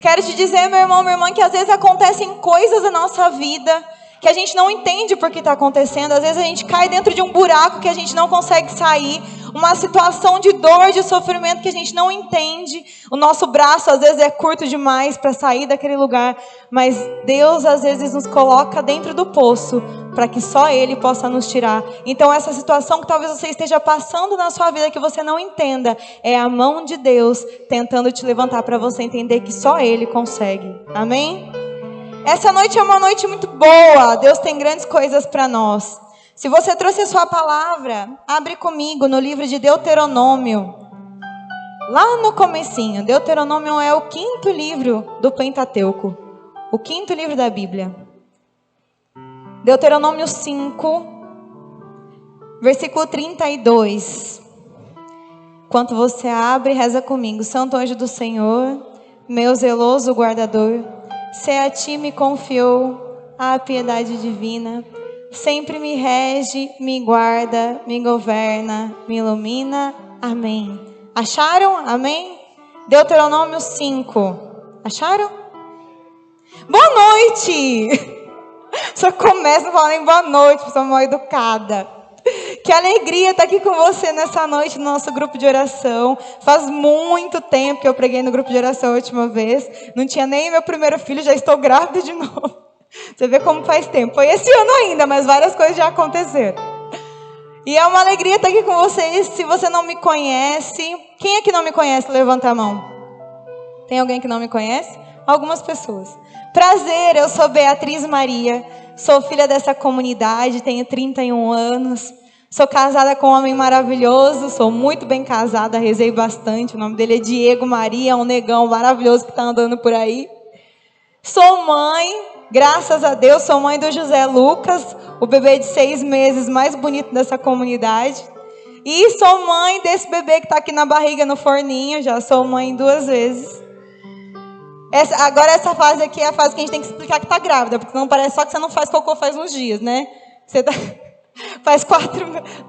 Quero te dizer, meu irmão, minha irmã, que às vezes acontecem coisas na nossa vida que a gente não entende por que está acontecendo. Às vezes a gente cai dentro de um buraco que a gente não consegue sair. Uma situação de dor, de sofrimento que a gente não entende. O nosso braço às vezes é curto demais para sair daquele lugar. Mas Deus às vezes nos coloca dentro do poço para que só Ele possa nos tirar. Então essa situação que talvez você esteja passando na sua vida que você não entenda, é a mão de Deus tentando te levantar para você entender que só Ele consegue. Amém? Essa noite é uma noite muito boa. Deus tem grandes coisas para nós. Se você trouxe a sua palavra, abre comigo no livro de Deuteronômio. Lá no comecinho, Deuteronômio é o 5º livro do Pentateuco. O 5º livro da Bíblia. Deuteronômio 5, versículo 32. Enquanto você abre, reza comigo. Santo anjo do Senhor, meu zeloso guardador, se a ti me confiou a piedade divina, sempre me rege, me guarda, me governa, me ilumina. Amém. Acharam? Amém? Deuteronômio 5. Acharam? Boa noite! Só começa falando boa noite, pessoa mal educada. Que alegria estar aqui com você nessa noite no nosso grupo de oração. Faz muito tempo que eu preguei no grupo de oração a última vez. Não tinha nem meu primeiro filho, já estou grávida de novo. Você vê como faz tempo. Foi esse ano ainda, mas várias coisas já aconteceram. E é uma alegria estar aqui com vocês. Se você não me conhece, quem aqui não me conhece? Levanta a mão. Tem alguém que não me conhece? Algumas pessoas. Prazer, eu sou Beatriz Maria. Sou filha dessa comunidade, tenho 31 anos. Sou casada com um homem maravilhoso, sou muito bem casada, rezei bastante. O nome dele é Diego Maria, um negão maravilhoso que está andando por aí. Sou mãe, graças a Deus, sou mãe do José Lucas, o bebê de 6 meses mais bonito dessa comunidade. E sou mãe desse bebê que está aqui na barriga, no forninho, já sou mãe 2 vezes. Agora essa fase aqui é a fase que a gente tem que explicar que está grávida, porque não parece só que você não faz cocô faz uns dias, né? Você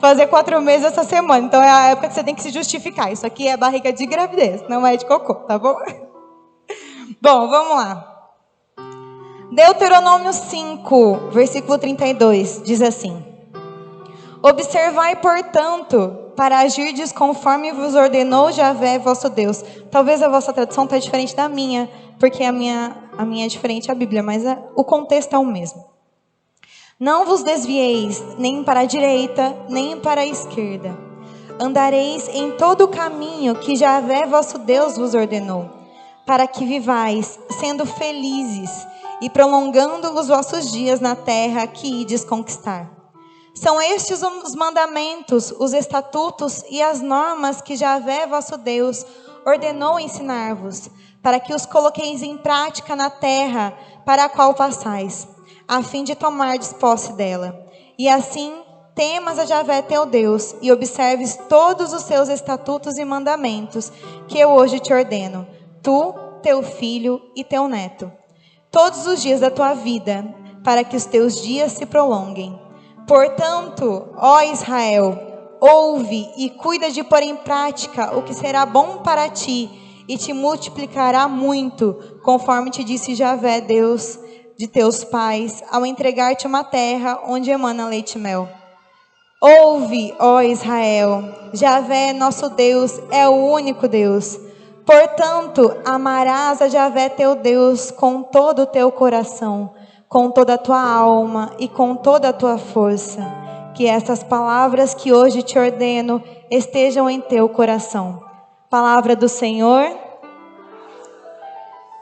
fazer 4 meses essa semana, então é a época que você tem que se justificar. Isso aqui é barriga de gravidez, não é de cocô, tá bom? Bom, vamos lá. Deuteronômio 5, versículo 32, diz assim: observai, portanto, para agirdes conforme vos ordenou Javé, vosso Deus. Talvez a vossa tradução está diferente da minha, porque a minha é diferente a Bíblia, mas o contexto é o mesmo. Não vos desvieis nem para a direita, nem para a esquerda. Andareis em todo o caminho que Javé, vosso Deus, vos ordenou, para que vivais, sendo felizes e prolongando os vossos dias na terra que ides conquistar. São estes os mandamentos, os estatutos e as normas que Javé, vosso Deus, ordenou ensinar-vos, para que os coloqueis em prática na terra para a qual passais, a fim de tomardes posse dela. E assim temas a Javé teu Deus, e observes todos os seus estatutos e mandamentos, que eu hoje te ordeno, tu, teu filho e teu neto, todos os dias da tua vida, para que os teus dias se prolonguem. Portanto, ó Israel, ouve e cuida de pôr em prática o que será bom para ti, e te multiplicará muito, conforme te disse Javé, Deus de teus pais, ao entregar-te uma terra onde emana leite e mel. Ouve, ó Israel, Javé, nosso Deus, é o único Deus. Portanto, amarás a Javé teu Deus com todo o teu coração, com toda a tua alma e com toda a tua força. Que essas palavras que hoje te ordeno estejam em teu coração. Palavra do Senhor.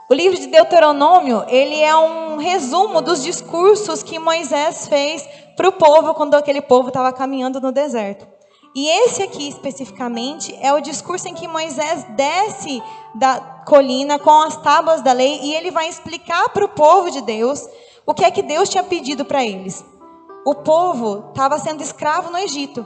O livro de Deuteronômio, ele é um resumo dos discursos que Moisés fez para o povo quando aquele povo estava caminhando no deserto. E esse aqui especificamente é o discurso em que Moisés desce da colina com as tábuas da lei e ele vai explicar para o povo de Deus o que é que Deus tinha pedido para eles. O povo estava sendo escravo no Egito.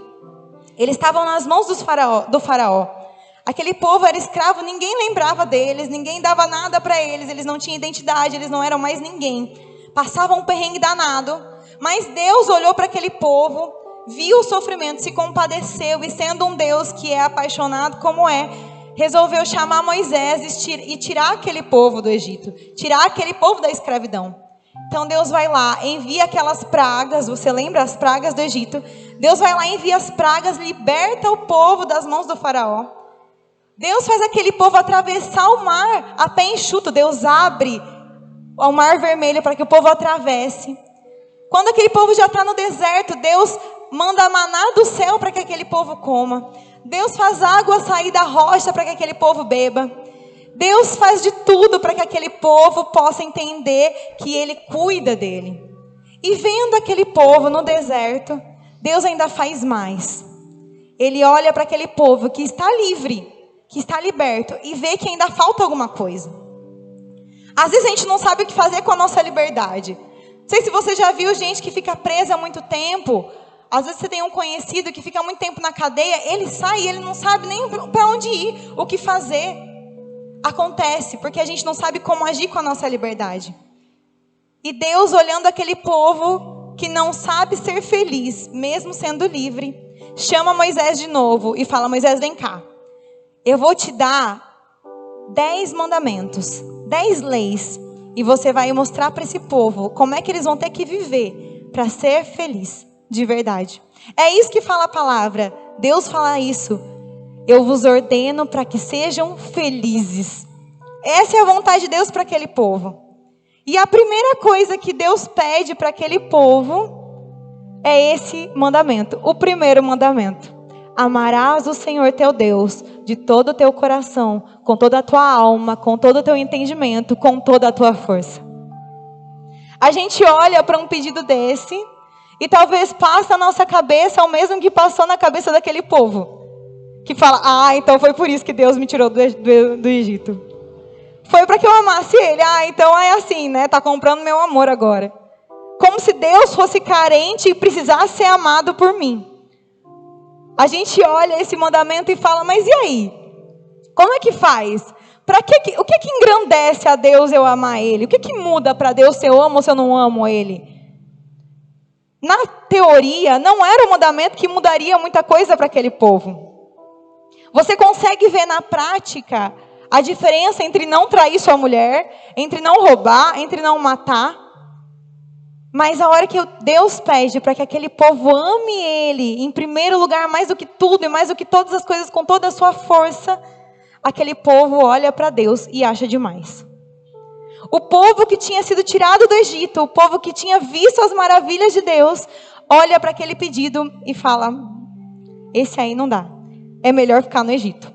Eles estavam nas mãos do faraó. Aquele povo era escravo, ninguém lembrava deles, ninguém dava nada para eles, eles não tinham identidade, eles não eram mais ninguém. Passavam um perrengue danado, mas Deus olhou para aquele povo, viu o sofrimento, se compadeceu, e sendo um Deus que é apaixonado como é, resolveu chamar Moisés e tirar aquele povo do Egito, tirar aquele povo da escravidão. Então Deus vai lá, envia aquelas pragas, você lembra as pragas do Egito? Deus vai lá, envia as pragas, liberta o povo das mãos do faraó. Deus faz aquele povo atravessar o mar a pé enxuto. Deus abre o mar vermelho para que o povo atravesse. Quando aquele povo já está no deserto, Deus manda maná do céu para que aquele povo coma. Deus faz água sair da rocha para que aquele povo beba. Deus faz de tudo para que aquele povo possa entender que Ele cuida dele. E vendo aquele povo no deserto, Deus ainda faz mais. Ele olha para aquele povo que está livre, que está liberto, e vê que ainda falta alguma coisa. Às vezes a gente não sabe o que fazer com a nossa liberdade. Não sei se você já viu gente que fica presa há muito tempo. Às vezes você tem um conhecido que fica muito tempo na cadeia, ele sai e ele não sabe nem para onde ir, o que fazer. Acontece, porque a gente não sabe como agir com a nossa liberdade. E Deus, olhando aquele povo que não sabe ser feliz, mesmo sendo livre, chama Moisés de novo e fala: Moisés, vem cá. Eu vou te dar 10 mandamentos, 10 leis. E você vai mostrar para esse povo como é que eles vão ter que viver para ser feliz, de verdade. É isso que fala a palavra. Deus fala isso. Eu vos ordeno para que sejam felizes. Essa é a vontade de Deus para aquele povo. E a primeira coisa que Deus pede para aquele povo é esse mandamento. O primeiro mandamento: amarás o Senhor teu Deus de todo o teu coração, com toda a tua alma, com todo o teu entendimento, com toda a tua força. A gente olha para um pedido desse e talvez passe na nossa cabeça o mesmo que passou na cabeça daquele povo. Que fala: então foi por isso que Deus me tirou do Egito. Foi para que eu amasse Ele. Então é assim, né? Tá comprando meu amor agora. Como se Deus fosse carente e precisasse ser amado por mim. A gente olha esse mandamento e fala: mas e aí? Como é que faz? O que engrandece a Deus eu amar Ele? O que muda para Deus se eu amo ou se eu não amo Ele? Na teoria, não era um mandamento que mudaria muita coisa para aquele povo. Você consegue ver na prática a diferença entre não trair sua mulher, entre não roubar, entre não matar. Mas a hora que Deus pede para que aquele povo ame Ele, em primeiro lugar, mais do que tudo e mais do que todas as coisas, com toda a sua força, aquele povo olha para Deus e acha demais. O povo que tinha sido tirado do Egito, o povo que tinha visto as maravilhas de Deus, olha para aquele pedido e fala: esse aí não dá. É melhor ficar no Egito.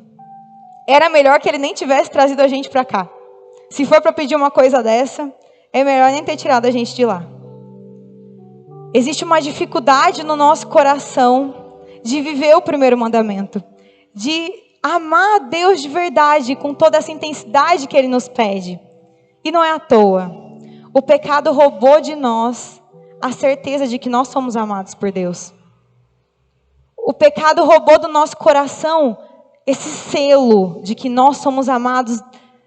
Era melhor que Ele nem tivesse trazido a gente para cá. Se for para pedir uma coisa dessa, é melhor nem ter tirado a gente de lá. Existe uma dificuldade no nosso coração de viver o primeiro mandamento, de amar a Deus de verdade, com toda essa intensidade que Ele nos pede. E não é à toa. O pecado roubou de nós a certeza de que nós somos amados por Deus. O pecado roubou do nosso coração esse selo de que nós somos amados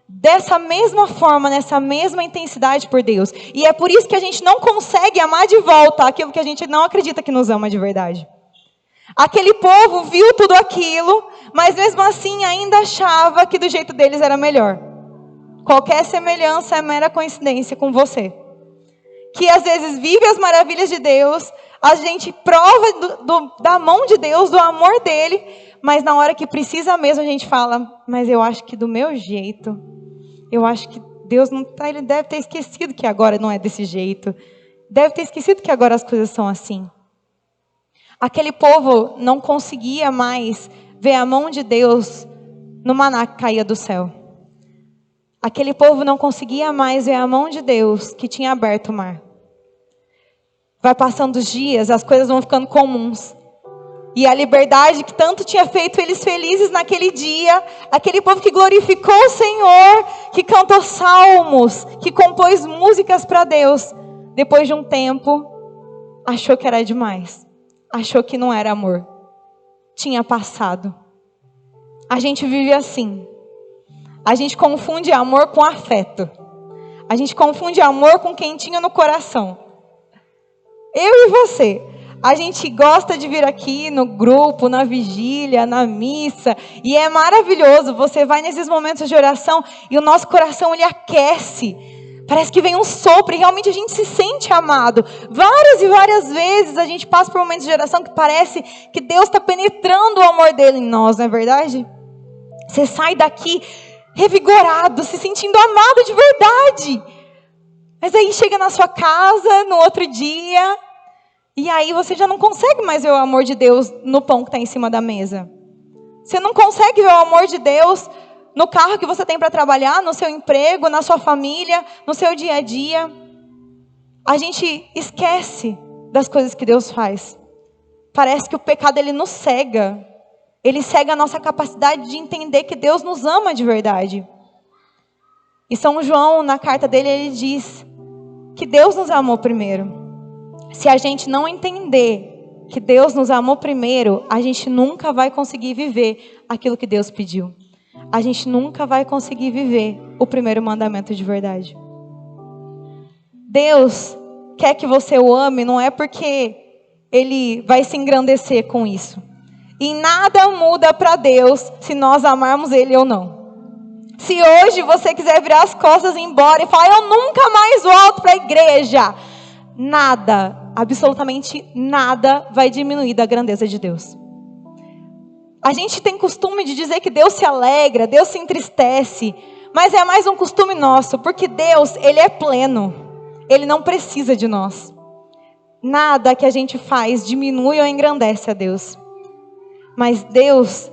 dessa mesma forma, nessa mesma intensidade por Deus. E é por isso que a gente não consegue amar de volta aquilo que a gente não acredita que nos ama de verdade. Aquele povo viu tudo aquilo, mas mesmo assim ainda achava que do jeito deles era melhor. Qualquer semelhança é mera coincidência com você. Que às vezes vive as maravilhas de Deus, a gente prova da mão de Deus, do amor dele, mas na hora que precisa mesmo a gente fala: mas eu acho que do meu jeito, eu acho que Deus não tá, Ele deve ter esquecido que agora não é desse jeito, deve ter esquecido que agora as coisas são assim. Aquele povo não conseguia mais ver a mão de Deus no maná que caía do céu. Aquele povo não conseguia mais ver a mão de Deus que tinha aberto o mar. Vai passando os dias, as coisas vão ficando comuns. E a liberdade que tanto tinha feito eles felizes naquele dia, aquele povo que glorificou o Senhor, que cantou salmos, que compôs músicas para Deus, depois de um tempo, achou que era demais. Achou que não era amor. Tinha passado. A gente vive assim. A gente confunde amor com afeto. A gente confunde amor com quentinho no coração. Eu e você. A gente gosta de vir aqui no grupo, na vigília, na missa, e é maravilhoso. Você vai nesses momentos de oração e o nosso coração ele aquece. Parece que vem um sopro e realmente a gente se sente amado. Várias e várias vezes a gente passa por momentos de oração que parece que Deus está penetrando o amor dele em nós, não é verdade? Você sai daqui revigorado, se sentindo amado de verdade. Mas aí chega na sua casa, no outro dia, e aí você já não consegue mais ver o amor de Deus no pão que está em cima da mesa. Você não consegue ver o amor de Deus no carro que você tem para trabalhar, no seu emprego, na sua família, no seu dia a dia. A gente esquece das coisas que Deus faz. Parece que o pecado ele nos cega. Ele cega a nossa capacidade de entender que Deus nos ama de verdade. E São João, na carta dele, ele diz que Deus nos amou primeiro. Se a gente não entender que Deus nos amou primeiro, a gente nunca vai conseguir viver aquilo que Deus pediu. A gente nunca vai conseguir viver o primeiro mandamento de verdade. Deus quer que você o ame, não é porque Ele vai se engrandecer com isso. E nada muda para Deus se nós amarmos Ele ou não. Se hoje você quiser virar as costas e ir embora e falar, eu nunca mais volto para a igreja, nada, absolutamente nada vai diminuir da grandeza de Deus. A gente tem costume de dizer que Deus se alegra, Deus se entristece, mas é mais um costume nosso, porque Deus, Ele é pleno, Ele não precisa de nós. Nada que a gente faz diminui ou engrandece a Deus. Mas Deus,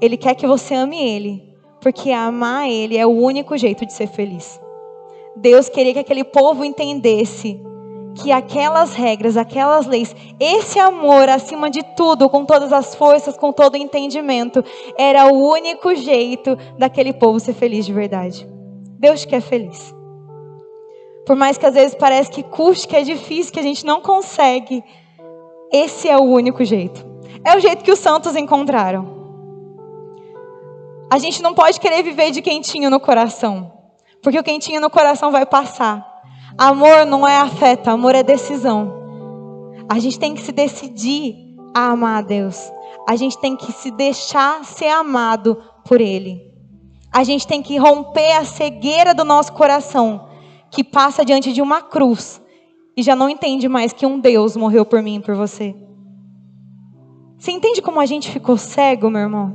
Ele quer que você ame Ele, porque amar Ele é o único jeito de ser feliz. Deus queria que aquele povo entendesse que aquelas regras, aquelas leis, esse amor acima de tudo, com todas as forças, com todo o entendimento, era o único jeito daquele povo ser feliz de verdade. Deus quer feliz. Por mais que às vezes pareça que custe, que é difícil, que a gente não consegue, esse é o único jeito. É o jeito que os santos encontraram. A gente não pode querer viver de quentinho no coração, porque o quentinho no coração vai passar. Amor não é afeto, amor é decisão. A gente tem que se decidir a amar a Deus. A gente tem que se deixar ser amado por Ele. A gente tem que romper a cegueira do nosso coração, que passa diante de uma cruz e já não entende mais que um Deus morreu por mim e por você. Você entende como a gente ficou cego, meu irmão?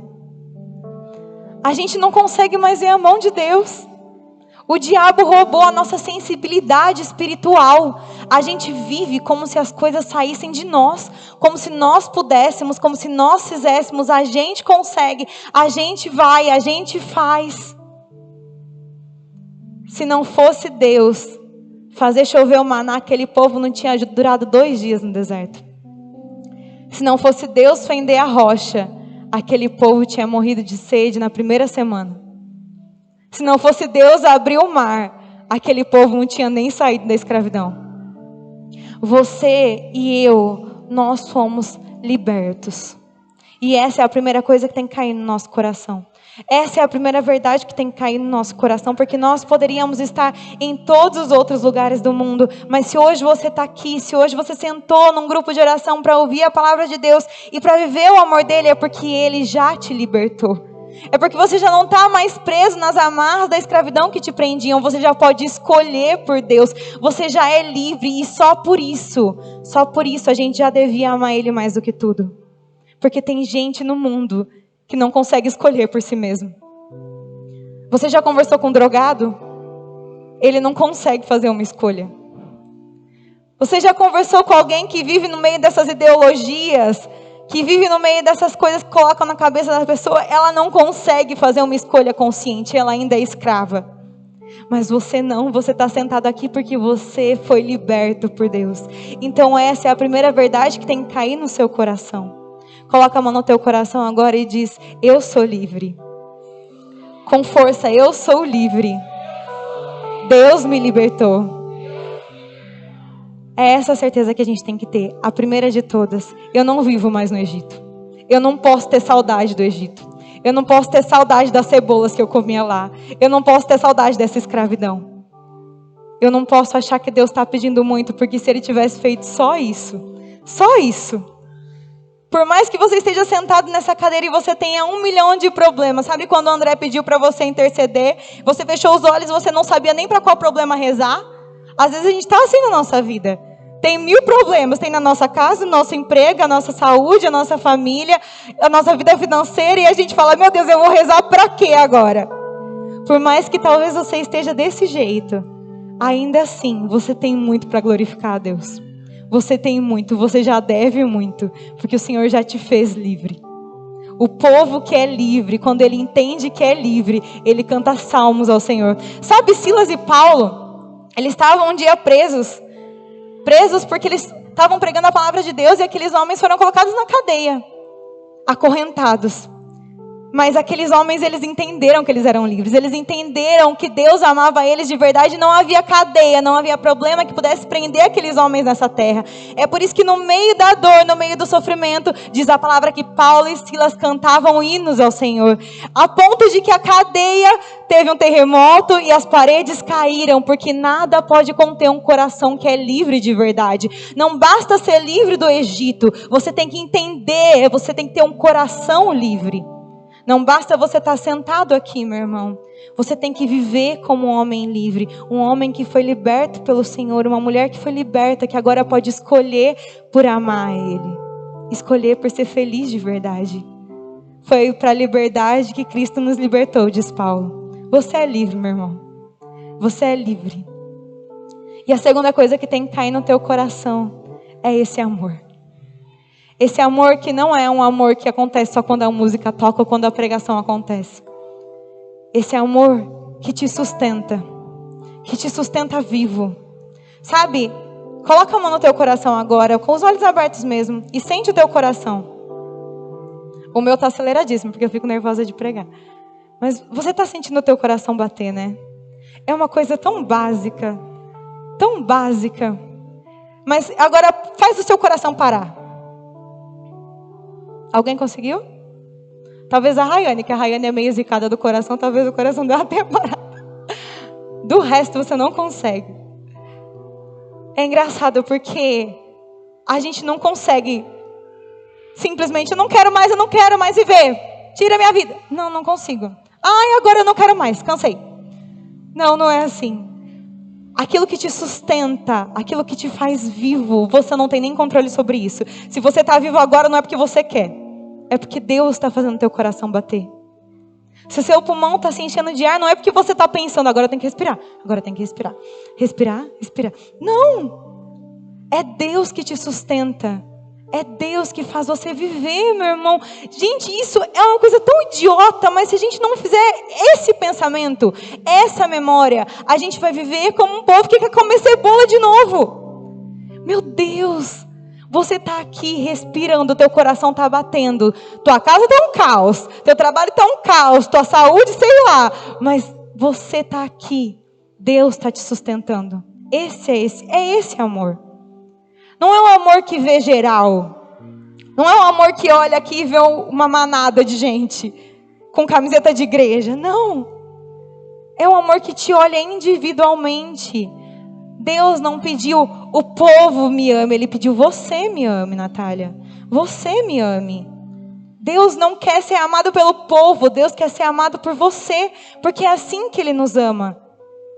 A gente não consegue mais ver a mão de Deus. O diabo roubou a nossa sensibilidade espiritual. A gente vive como se as coisas saíssem de nós, como se nós pudéssemos, como se nós fizéssemos. A gente consegue, a gente vai, a gente faz. Se não fosse Deus fazer chover o maná, aquele povo não tinha durado 2 dias no deserto. Se não fosse Deus fender a rocha, aquele povo tinha morrido de sede na primeira semana. Se não fosse Deus abrir o mar, aquele povo não tinha nem saído da escravidão. Você e eu, nós somos libertos. E essa é a primeira coisa que tem que cair no nosso coração. Essa é a primeira verdade que tem que cair no nosso coração, porque nós poderíamos estar em todos os outros lugares do mundo, mas se hoje você está aqui, se hoje você sentou num grupo de oração para ouvir a palavra de Deus e para viver o amor dele, é porque Ele já te libertou. É porque você já não está mais preso nas amarras da escravidão que te prendiam. Você já pode escolher por Deus. Você já é livre e só por isso a gente já devia amar Ele mais do que tudo. Porque tem gente no mundo que não consegue escolher por si mesmo. Você já conversou com um drogado? Ele não consegue fazer uma escolha. Você já conversou com alguém que vive no meio dessas ideologias, que vive no meio dessas coisas que colocam na cabeça da pessoa? Ela não consegue fazer uma escolha consciente, ela ainda é escrava. Mas você não, você está sentado aqui porque você foi liberto por Deus. Então essa é a primeira verdade que tem que cair no seu coração. Coloca a mão no teu coração agora e diz: eu sou livre. Com força, eu sou livre. Deus me libertou. É essa a certeza que a gente tem que ter. A primeira de todas: eu não vivo mais no Egito. Eu não posso ter saudade do Egito. Eu não posso ter saudade das cebolas que eu comia lá. Eu não posso ter saudade dessa escravidão. Eu não posso achar que Deus está pedindo muito, porque se Ele tivesse feito só isso, Só isso. Por mais que você esteja sentado nessa cadeira e você tenha 1 milhão de problemas. Sabe quando o André pediu para você interceder? Você fechou os olhos e você não sabia nem para qual problema rezar? Às vezes a gente está assim na nossa vida. Tem 1000 problemas. Tem na nossa casa, no nosso emprego, a nossa saúde, a nossa família, a nossa vida financeira. E a gente fala, meu Deus, eu vou rezar para quê agora? Por mais que talvez você esteja desse jeito, ainda assim você tem muito para glorificar a Deus. Você tem muito, você já deve muito, porque o Senhor já te fez livre. O povo que é livre, quando ele entende que é livre, ele canta salmos ao Senhor. Sabe, Silas e Paulo, eles estavam um dia presos porque eles estavam pregando a palavra de Deus e aqueles homens foram colocados na cadeia, acorrentados. Mas aqueles homens, eles entenderam que eles eram livres. Eles entenderam que Deus amava eles de verdade. Não havia cadeia, não havia problema que pudesse prender aqueles homens nessa terra. É por isso que no meio da dor, no meio do sofrimento, diz a palavra que Paulo e Silas cantavam hinos ao Senhor. A ponto de que a cadeia teve um terremoto e as paredes caíram. Porque nada pode conter um coração que é livre de verdade. Não basta ser livre do Egito. Você tem que entender, você tem que ter um coração livre. Não basta você estar sentado aqui, meu irmão. Você tem que viver como um homem livre. Um homem que foi liberto pelo Senhor. Uma mulher que foi liberta, que agora pode escolher por amar Ele. Escolher por ser feliz de verdade. Foi para a liberdade que Cristo nos libertou, diz Paulo. Você é livre, meu irmão. Você é livre. E a segunda coisa que tem que cair no teu coração é esse amor. Esse amor que não é um amor que acontece só quando a música toca ou quando a pregação acontece. Esse amor que te sustenta vivo. Sabe? Coloca a mão no teu coração agora, com os olhos abertos mesmo, e sente o teu coração. O meu está aceleradíssimo, porque eu fico nervosa de pregar. Mas você está sentindo o teu coração bater, né? É uma coisa tão básica. Tão básica. Mas agora faz o seu coração parar. Alguém conseguiu? Talvez a Rayane, que a Rayane é meio zicada do coração, talvez o coração dela tenha parado. Do resto você não consegue. É engraçado porque a gente não consegue simplesmente, eu não quero mais viver. Tira a minha vida. Não consigo. Ai, agora eu não quero mais, cansei. Não é assim. Aquilo que te sustenta, aquilo que te faz vivo, você não tem nem controle sobre isso. Se você está vivo agora, não é porque você quer. É porque Deus está fazendo teu coração bater. Se seu pulmão está se enchendo de ar, não é porque você está pensando, agora eu tenho que respirar. Agora eu tenho que respirar. Respirar. Não. É Deus que te sustenta. É Deus que faz você viver, meu irmão. Gente, isso é uma coisa tão idiota, mas se a gente não fizer esse pensamento, essa memória, a gente vai viver como um povo que quer comer cebola de novo. Meu Deus. Você está aqui respirando, teu coração está batendo. Tua casa está um caos. Teu trabalho está um caos. Tua saúde, sei lá. Mas você está aqui. Deus está te sustentando. É esse amor. Não é um amor que vê geral. Não é um amor que olha aqui e vê uma manada de gente com camiseta de igreja. Não. É um amor que te olha individualmente. Deus não pediu o povo me ame, Ele pediu você me ame, Natália. Você me ame. Deus não quer ser amado pelo povo, Deus quer ser amado por você, porque é assim que Ele nos ama.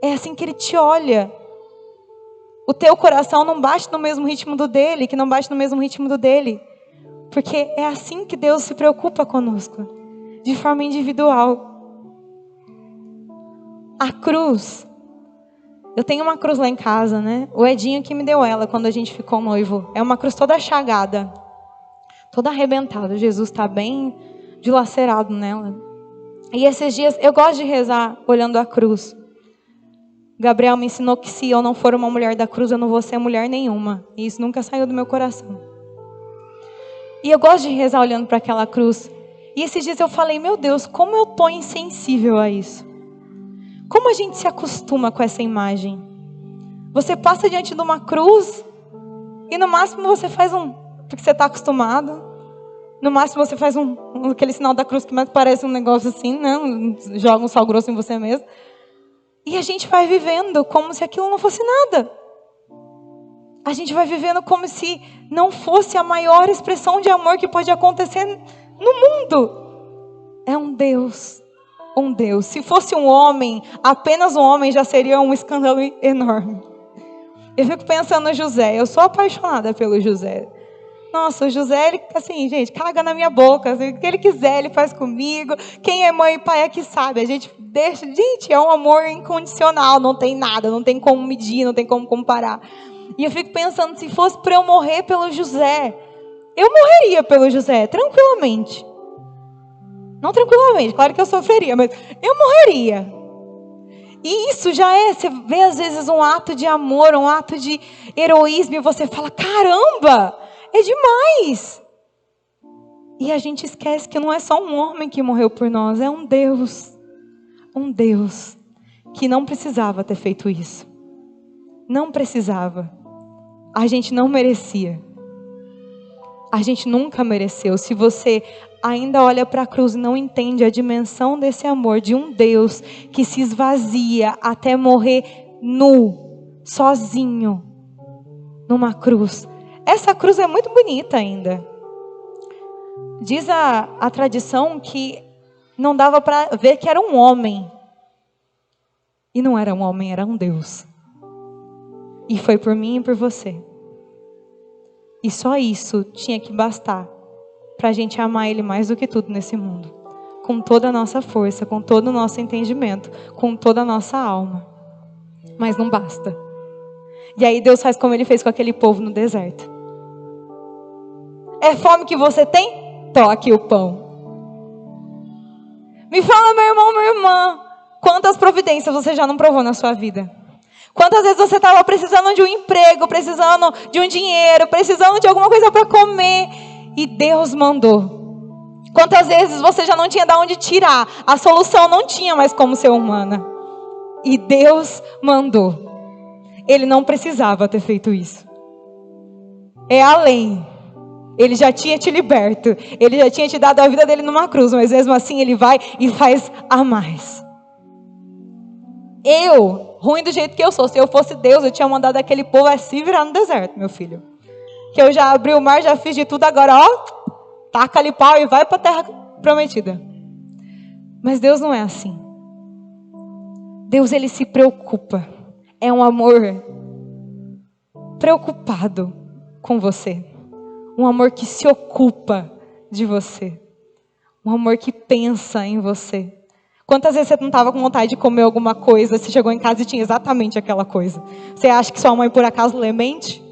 É assim que Ele te olha. O teu coração não bate no mesmo ritmo do dele, que não bate no mesmo ritmo do dele. Porque é assim que Deus se preocupa conosco, de forma individual. A cruz. Eu tenho uma cruz lá em casa, né? O Edinho que me deu ela quando a gente ficou noivo. É uma cruz toda chagada, toda arrebentada. Jesus está bem dilacerado nela. E esses dias eu gosto de rezar olhando a cruz. Gabriel me ensinou que se eu não for uma mulher da cruz, eu não vou ser mulher nenhuma. E isso nunca saiu do meu coração. E eu gosto de rezar olhando para aquela cruz. E esses dias eu falei, meu Deus, como eu tô insensível a isso. Como a gente se acostuma com essa imagem? Você passa diante de uma cruz e no máximo você faz porque você está acostumado. No máximo você faz aquele sinal da cruz que mais parece um negócio assim, né? Joga um sal grosso em você mesmo. E a gente vai vivendo como se aquilo não fosse nada. A gente vai vivendo como se não fosse a maior expressão de amor que pode acontecer no mundo. É um Deus. Um Deus. Se fosse um homem, apenas um homem, já seria um escândalo enorme. Eu fico pensando no José. Eu sou apaixonada pelo José. Nossa, o José, ele, assim, gente, caga na minha boca. Assim, o que ele quiser, ele faz comigo. Quem é mãe e pai é que sabe. A gente deixa... Gente, é um amor incondicional. Não tem nada, não tem como medir, não tem como comparar. E eu fico pensando, se fosse para eu morrer pelo José, eu morreria pelo José, tranquilamente. Não tranquilamente, claro que eu sofreria, mas eu morreria. E isso já é, você vê às vezes um ato de amor, um ato de heroísmo, e você fala, caramba, é demais. E a gente esquece que não é só um homem que morreu por nós, é um Deus que não precisava ter feito isso. Não precisava. A gente não merecia. A gente nunca mereceu. Se você ainda olha para a cruz e não entende a dimensão desse amor de um Deus que se esvazia até morrer nu, sozinho, numa cruz. Essa cruz é muito bonita ainda. Diz a tradição que não dava para ver que era um homem. E não era um homem, era um Deus. E foi por mim e por você. E só isso tinha que bastar para a gente amar Ele mais do que tudo nesse mundo. Com toda a nossa força, com todo o nosso entendimento, com toda a nossa alma. Mas não basta. E aí Deus faz como Ele fez com aquele povo no deserto. É fome que você tem? Toque o pão. Me fala, meu irmão, minha irmã, quantas providências você já não provou na sua vida? Quantas vezes você estava precisando de um emprego, precisando de um dinheiro, precisando de alguma coisa para comer, e Deus mandou. Quantas vezes você já não tinha de onde tirar, a solução não tinha mais como ser humana, e Deus mandou. Ele não precisava ter feito isso. É além. Ele já tinha te liberto, Ele já tinha te dado a vida dele numa cruz, mas mesmo assim Ele vai e faz a mais. Eu, ruim do jeito que eu sou, se eu fosse Deus, eu tinha mandado aquele povo a se virar no deserto, meu filho. Que eu já abri o mar, já fiz de tudo, agora, ó, taca ali pau e vai para a terra prometida. Mas Deus não é assim. Deus, Ele se preocupa. É um amor preocupado com você. Um amor que se ocupa de você. Um amor que pensa em você. Quantas vezes você não estava com vontade de comer alguma coisa, você chegou em casa e tinha exatamente aquela coisa? Você acha que sua mãe por acaso lê mente?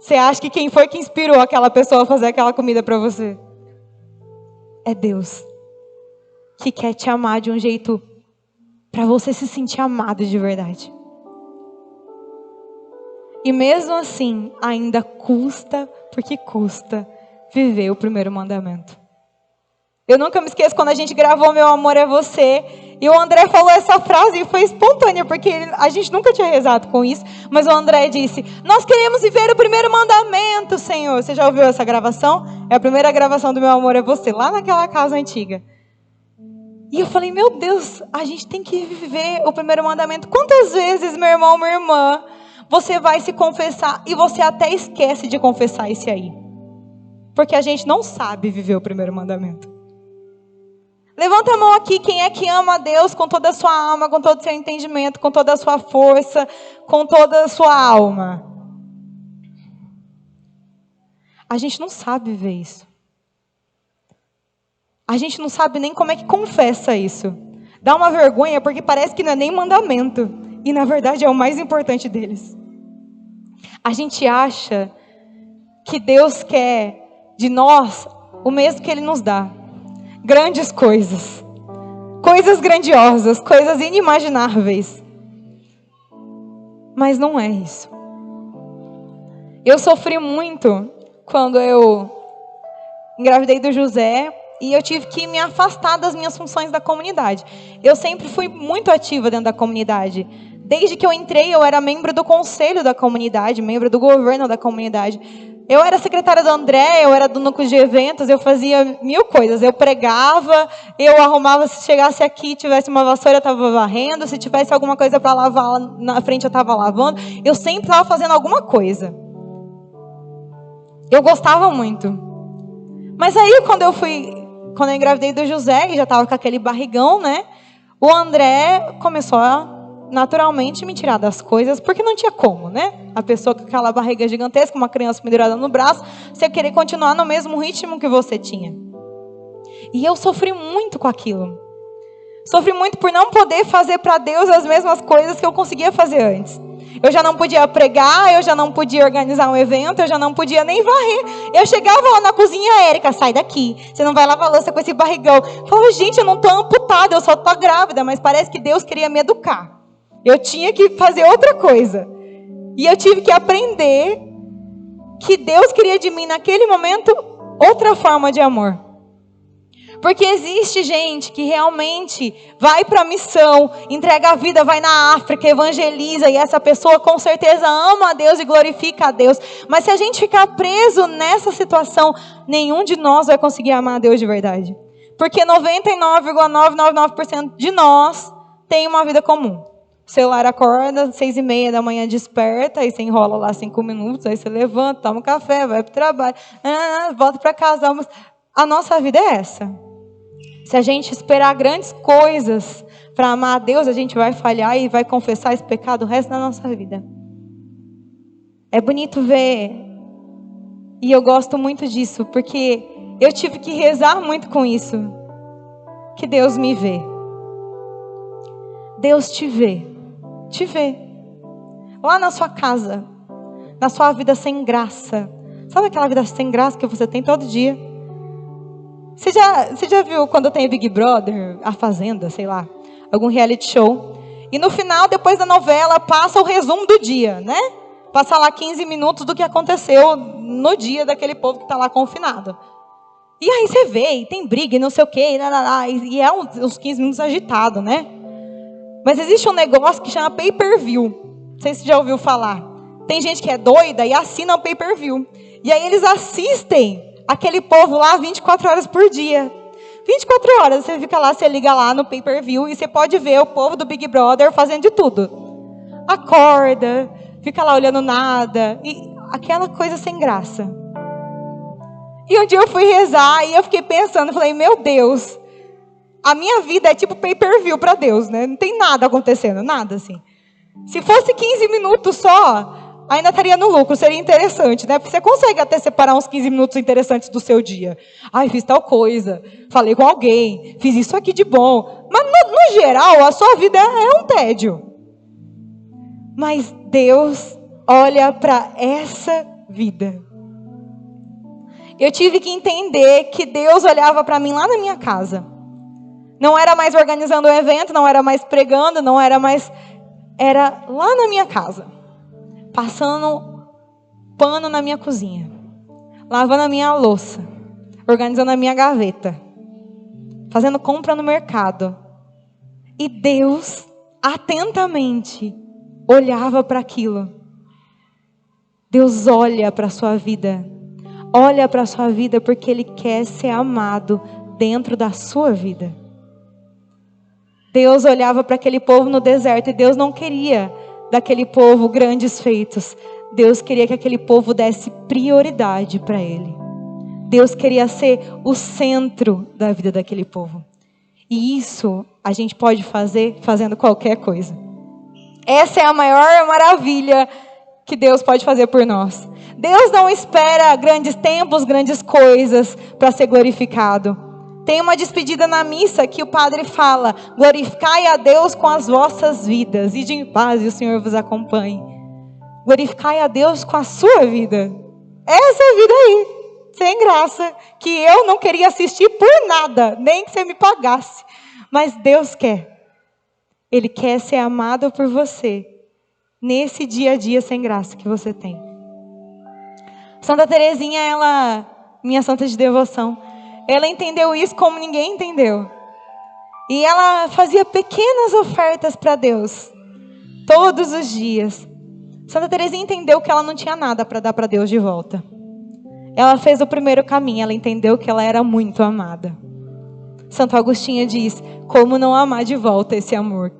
Você acha que quem foi que inspirou aquela pessoa a fazer aquela comida para você? É Deus. Que quer te amar de um jeito para você se sentir amado de verdade. E mesmo assim, ainda custa, porque custa, viver o primeiro mandamento. Eu nunca me esqueço quando a gente gravou Meu Amor é Você, e o André falou essa frase e foi espontânea, porque a gente nunca tinha rezado com isso, mas o André disse, nós queremos viver o primeiro mandamento, Senhor. Você já ouviu essa gravação? É a primeira gravação do Meu Amor é Você, lá naquela casa antiga. E eu falei, meu Deus, a gente tem que viver o primeiro mandamento. Quantas vezes, meu irmão, minha irmã, você vai se confessar e você até esquece de confessar esse aí? Porque a gente não sabe viver o primeiro mandamento. Levanta a mão aqui, quem é que ama a Deus com toda a sua alma, com todo o seu entendimento, com toda a sua força, com toda a sua alma? A gente não sabe viver isso. A gente não sabe nem como é que confessa isso. Dá uma vergonha porque parece que não é nem mandamento. E na verdade é o mais importante deles. A gente acha que Deus quer de nós o mesmo que Ele nos dá. Grandes coisas. Coisas grandiosas, coisas inimagináveis. Mas não é isso. Eu sofri muito quando eu engravidei do José e eu tive que me afastar das minhas funções da comunidade. Eu sempre fui muito ativa dentro da comunidade. Desde que eu entrei, eu era membro do conselho da comunidade, membro do governo da comunidade. Eu era secretária do André, eu era do núcleo de eventos, eu fazia 1000 coisas. Eu pregava, eu arrumava, se chegasse aqui, tivesse uma vassoura, eu estava varrendo. Se tivesse alguma coisa para lavar lá na frente, eu estava lavando. Eu sempre estava fazendo alguma coisa. Eu gostava muito. Mas aí, quando eu engravidei do José, e já estava com aquele barrigão, né? O André começou a naturalmente me tirar das coisas, porque não tinha como, né? A pessoa com aquela barriga gigantesca, uma criança pendurada no braço, você querer continuar no mesmo ritmo que você tinha. E eu sofri muito com aquilo. Sofri muito por não poder fazer para Deus as mesmas coisas que eu conseguia fazer antes. Eu já não podia pregar, eu já não podia organizar um evento, eu já não podia nem varrer. Eu chegava lá na cozinha, Érica, sai daqui. Você não vai lavar louça com esse barrigão. Eu falava, gente, eu não estou amputada, eu só estou grávida. Mas parece que Deus queria me educar. Eu tinha que fazer outra coisa. E eu tive que aprender que Deus queria de mim, naquele momento, outra forma de amor. Porque existe gente que realmente vai para a missão, entrega a vida, vai na África, evangeliza, e essa pessoa com certeza ama a Deus e glorifica a Deus. Mas se a gente ficar preso nessa situação, nenhum de nós vai conseguir amar a Deus de verdade. Porque 99,999% de nós tem uma vida comum. O celular acorda, 6h30 da manhã desperta, aí você enrola lá 5 minutos, aí você levanta, toma um café, vai para o trabalho, volta para casa. A nossa vida é essa. Se a gente esperar grandes coisas para amar a Deus, a gente vai falhar e vai confessar esse pecado o resto da nossa vida. É bonito ver, e eu gosto muito disso, porque eu tive que rezar muito com isso, que Deus me vê. Deus te vê. Te vê. Lá na sua casa, na sua vida sem graça. Sabe aquela vida sem graça que você tem todo dia? Você já viu quando tem Big Brother, A Fazenda, sei lá, algum reality show? E no final, depois da novela, passa o resumo do dia, né? Passa lá 15 minutos do que aconteceu no dia daquele povo que está lá confinado. E aí você vê, e tem briga, e não sei o quê, e é uns 15 minutos agitado, né? Mas existe um negócio que chama pay-per-view. Não sei se você já ouviu falar. Tem gente que é doida e assina o pay-per-view. E aí eles assistem aquele povo lá 24 horas por dia. 24 horas, você fica lá, você liga lá no pay-per-view e você pode ver o povo do Big Brother fazendo de tudo. Acorda, fica lá olhando nada. E aquela coisa sem graça. E um dia eu fui rezar e eu fiquei pensando, falei, meu Deus, a minha vida é tipo pay-per-view para Deus, né? Não tem nada acontecendo, nada assim. Se fosse 15 minutos só, ainda estaria no lucro, seria interessante, né? Porque você consegue até separar uns 15 minutos interessantes do seu dia. Ai, fiz tal coisa, falei com alguém, fiz isso aqui de bom. Mas no geral, a sua vida é um tédio. Mas Deus olha para essa vida. Eu tive que entender que Deus olhava para mim lá na minha casa. Não era mais organizando um evento, não era mais pregando, não era mais... Era lá na minha casa. Passando pano na minha cozinha. Lavando a minha louça. Organizando a minha gaveta. Fazendo compra no mercado. E Deus, atentamente, olhava para aquilo. Deus olha para a sua vida. Olha para a sua vida porque Ele quer ser amado dentro da sua vida. Deus olhava para aquele povo no deserto e Deus não queria daquele povo grandes feitos. Deus queria que aquele povo desse prioridade para Ele. Deus queria ser o centro da vida daquele povo. E isso a gente pode fazer fazendo qualquer coisa. Essa é a maior maravilha que Deus pode fazer por nós. Deus não espera grandes tempos, grandes coisas para ser glorificado. Tem uma despedida na missa que o padre fala: glorificai a Deus com as vossas vidas, ide em paz e o Senhor vos acompanhe. Glorificai a Deus com a sua vida. Essa vida aí, sem graça, que eu não queria assistir por nada, nem que você me pagasse. Mas Deus quer. Ele quer ser amado por você, nesse dia a dia sem graça que você tem. Santa Teresinha, ela, minha santa de devoção, ela entendeu isso como ninguém entendeu. E ela fazia pequenas ofertas para Deus. Todos os dias. Santa Teresinha entendeu que ela não tinha nada para dar para Deus de volta. Ela fez o primeiro caminho, ela entendeu que ela era muito amada. Santo Agostinho diz, como não amar de volta esse amor?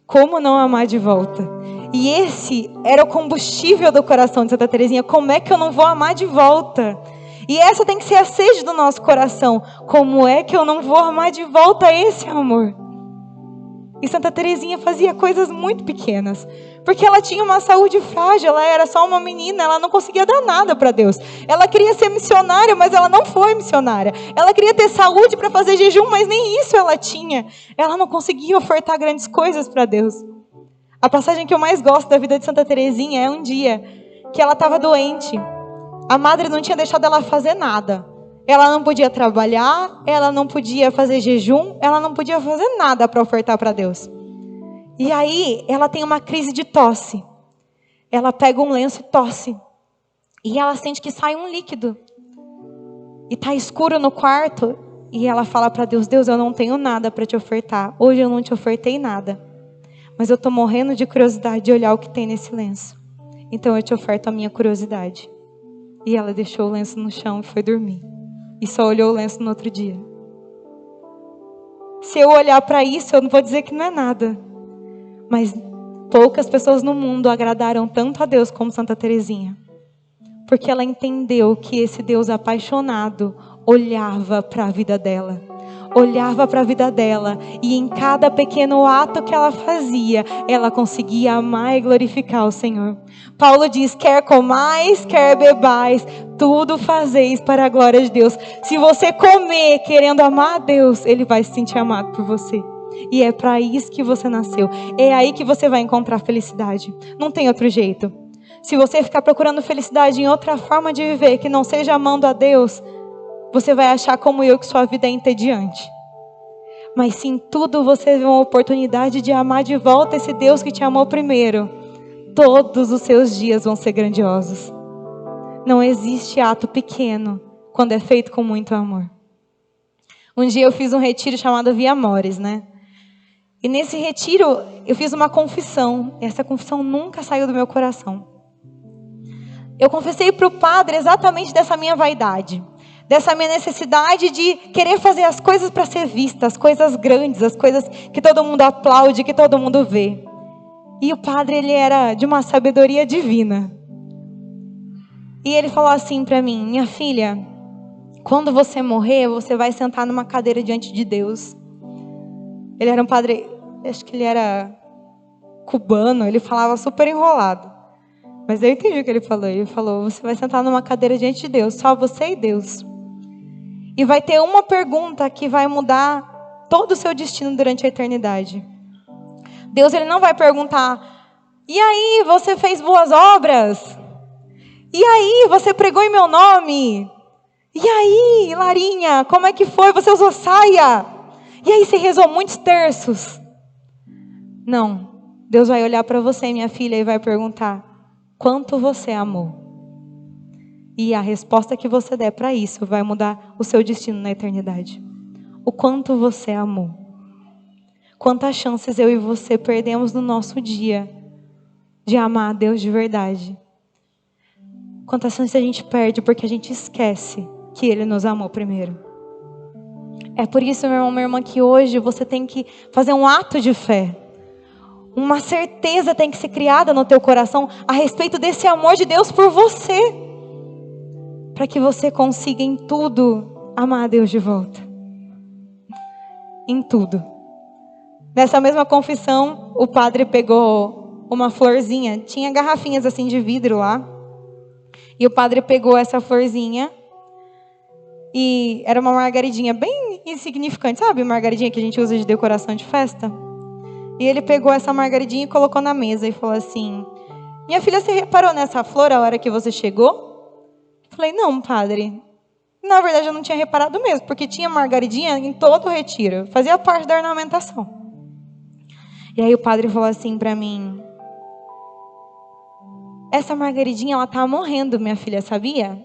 Como não amar de volta? E esse era o combustível do coração de Santa Teresinha. Como é que eu não vou amar de volta? E essa tem que ser a sede do nosso coração. Como é que eu não vou amar de volta esse amor? E Santa Teresinha fazia coisas muito pequenas. Porque ela tinha uma saúde frágil, ela era só uma menina, ela não conseguia dar nada para Deus. Ela queria ser missionária, mas ela não foi missionária. Ela queria ter saúde para fazer jejum, mas nem isso ela tinha. Ela não conseguia ofertar grandes coisas para Deus. A passagem que eu mais gosto da vida de Santa Teresinha é um dia que ela estava doente. A madre não tinha deixado ela fazer nada. Ela não podia trabalhar, ela não podia fazer jejum, ela não podia fazer nada para ofertar para Deus. E aí, ela tem uma crise de tosse. Ela pega um lenço e tosse. E ela sente que sai um líquido. E tá escuro no quarto. E ela fala para Deus, Deus, eu não tenho nada para te ofertar. Hoje eu não te ofertei nada. Mas eu tô morrendo de curiosidade de olhar o que tem nesse lenço. Então eu te oferto a minha curiosidade. E ela deixou o lenço no chão e foi dormir. E só olhou o lenço no outro dia. Se eu olhar para isso, eu não vou dizer que não é nada. Mas poucas pessoas no mundo agradaram tanto a Deus como Santa Teresinha. Porque ela entendeu que esse Deus apaixonado olhava para a vida dela. Olhava para a vida dela. E em cada pequeno ato que ela fazia, ela conseguia amar e glorificar o Senhor. Paulo diz, quer comais, quer bebais, tudo fazeis para a glória de Deus. Se você comer querendo amar a Deus, Ele vai se sentir amado por você. E é para isso que você nasceu. É aí que você vai encontrar felicidade. Não tem outro jeito. Se você ficar procurando felicidade em outra forma de viver, que não seja amando a Deus, você vai achar como eu que sua vida é entediante. Mas se em tudo você vê uma oportunidade de amar de volta esse Deus que te amou primeiro, todos os seus dias vão ser grandiosos. Não existe ato pequeno quando é feito com muito amor. Um dia eu fiz um retiro chamado Via Amores, né? E nesse retiro eu fiz uma confissão. Essa confissão nunca saiu do meu coração. Eu confessei para o padre exatamente dessa minha vaidade. Dessa minha necessidade de querer fazer as coisas para ser vista. As coisas grandes, as coisas que todo mundo aplaude, que todo mundo vê. E o padre, ele era de uma sabedoria divina. E ele falou assim para mim, minha filha, quando você morrer, você vai sentar numa cadeira diante de Deus. Ele era um padre, acho que ele era cubano, ele falava super enrolado. Mas eu entendi o que ele falou. Ele falou, você vai sentar numa cadeira diante de Deus, só você e Deus. E vai ter uma pergunta que vai mudar todo o seu destino durante a eternidade. Deus, ele não vai perguntar, e aí, você fez boas obras? E aí, você pregou em meu nome? E aí, Larinha, como é que foi? Você usou saia? E aí, você rezou muitos terços? Não. Deus vai olhar para você, minha filha, e vai perguntar, quanto você amou? E a resposta que você der para isso vai mudar o seu destino na eternidade. O quanto você amou. Quantas chances eu e você perdemos no nosso dia de amar a Deus de verdade. Quantas chances a gente perde porque a gente esquece que Ele nos amou primeiro. É por isso, meu irmão, minha irmã, que hoje você tem que fazer um ato de fé. Uma certeza tem que ser criada no teu coração a respeito desse amor de Deus por você. Para que você consiga em tudo amar a Deus de volta. Em tudo. Nessa mesma confissão, o padre pegou uma florzinha. Tinha garrafinhas assim de vidro lá. E o padre pegou essa florzinha. E era uma margaridinha bem insignificante. Sabe margaridinha que a gente usa de decoração de festa? E ele pegou essa margaridinha e colocou na mesa e falou assim, minha filha, você reparou nessa flor a hora que você chegou? Eu falei, não, padre. Na verdade, eu não tinha reparado mesmo, porque tinha margaridinha em todo o retiro. Fazia parte da ornamentação. E aí o padre falou assim para mim, essa margaridinha, ela tá morrendo, minha filha, sabia?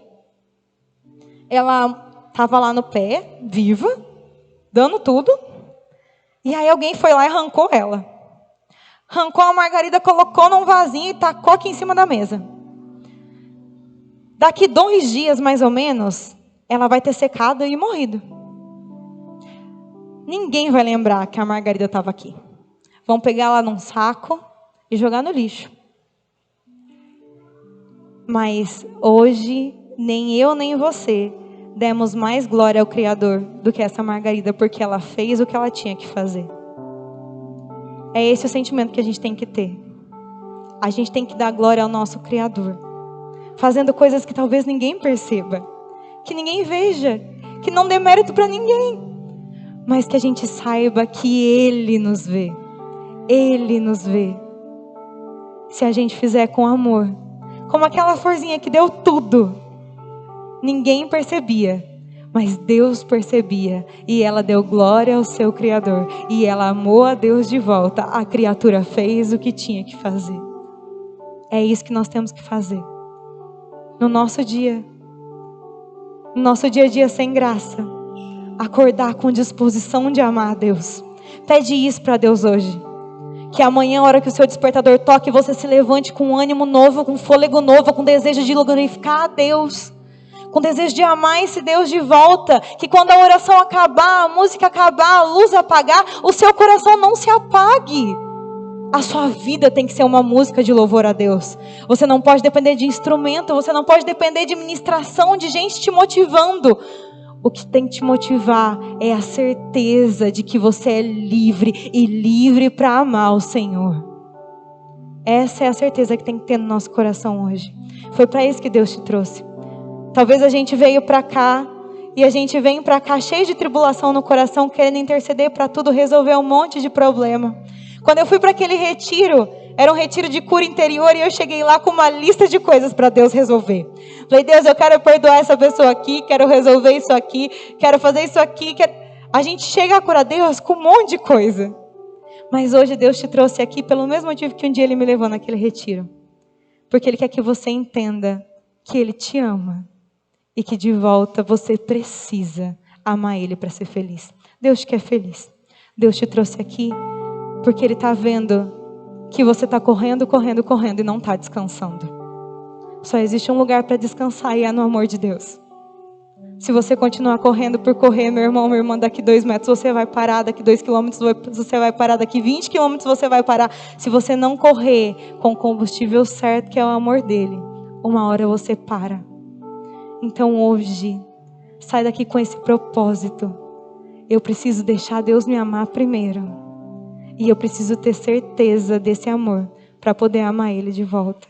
Ela estava lá no pé, viva, dando tudo. E aí alguém foi lá e arrancou ela. arrancou a margarida, colocou num vasinho e tacou aqui em cima da mesa. Daqui 2 dias, mais ou menos, ela vai ter secado e morrido. Ninguém vai lembrar que a margarida estava aqui. Vão pegar ela num saco e jogar no lixo. Mas hoje, nem eu nem você demos mais glória ao Criador do que essa margarida, porque ela fez o que ela tinha que fazer. É esse o sentimento que a gente tem que ter. A gente tem que dar glória ao nosso Criador, fazendo coisas que talvez ninguém perceba, que ninguém veja, que não dê mérito para ninguém, mas que a gente saiba que Ele nos vê. Ele nos vê. Se a gente fizer com amor, como aquela florzinha que deu tudo. Ninguém percebia, mas Deus percebia. E ela deu glória ao seu Criador. E ela amou a Deus de volta. A criatura fez o que tinha que fazer. É isso que nós temos que fazer. No nosso dia. No nosso dia a dia sem graça. Acordar com disposição de amar a Deus. Pede isso para Deus hoje. Que amanhã, a hora que o seu despertador toque, você se levante com ânimo novo, com fôlego novo, com desejo de glorificar a Deus, com desejo de amar esse Deus de volta. Que quando a oração acabar, a música acabar, a luz apagar, o seu coração não se apague. A sua vida tem que ser uma música de louvor a Deus. Você não pode depender de instrumento, você não pode depender de ministração, de gente te motivando. O que tem que te motivar é a certeza de que você é livre e livre para amar o Senhor. Essa é a certeza que tem que ter no nosso coração hoje. Foi para isso que Deus te trouxe. Talvez a gente veio para cá e a gente vem para cá cheio de tribulação no coração, querendo interceder para tudo, resolver um monte de problema. Quando eu fui para aquele retiro, era um retiro de cura interior e eu cheguei lá com uma lista de coisas para Deus resolver. Falei, Deus, eu quero perdoar essa pessoa aqui, quero resolver isso aqui, quero fazer isso aqui. A gente chega a curar Deus com um monte de coisa. Mas hoje Deus te trouxe aqui pelo mesmo motivo que um dia Ele me levou naquele retiro. Porque Ele quer que você entenda que Ele te ama e que de volta você precisa amar Ele para ser feliz. Deus te quer feliz. Deus te trouxe aqui porque Ele está vendo que você está correndo e não está descansando. Só existe um lugar para descansar e é no amor de Deus. Se você continuar correndo por correr, meu irmão, minha irmã, daqui 2 metros você vai parar, daqui 2 quilômetros você vai parar, daqui 20 quilômetros você vai parar. Se você não correr com o combustível certo, que é o amor dele, uma hora você para. Então hoje, sai daqui com esse propósito. Eu preciso deixar Deus me amar primeiro. E eu preciso ter certeza desse amor para poder amar Ele de volta.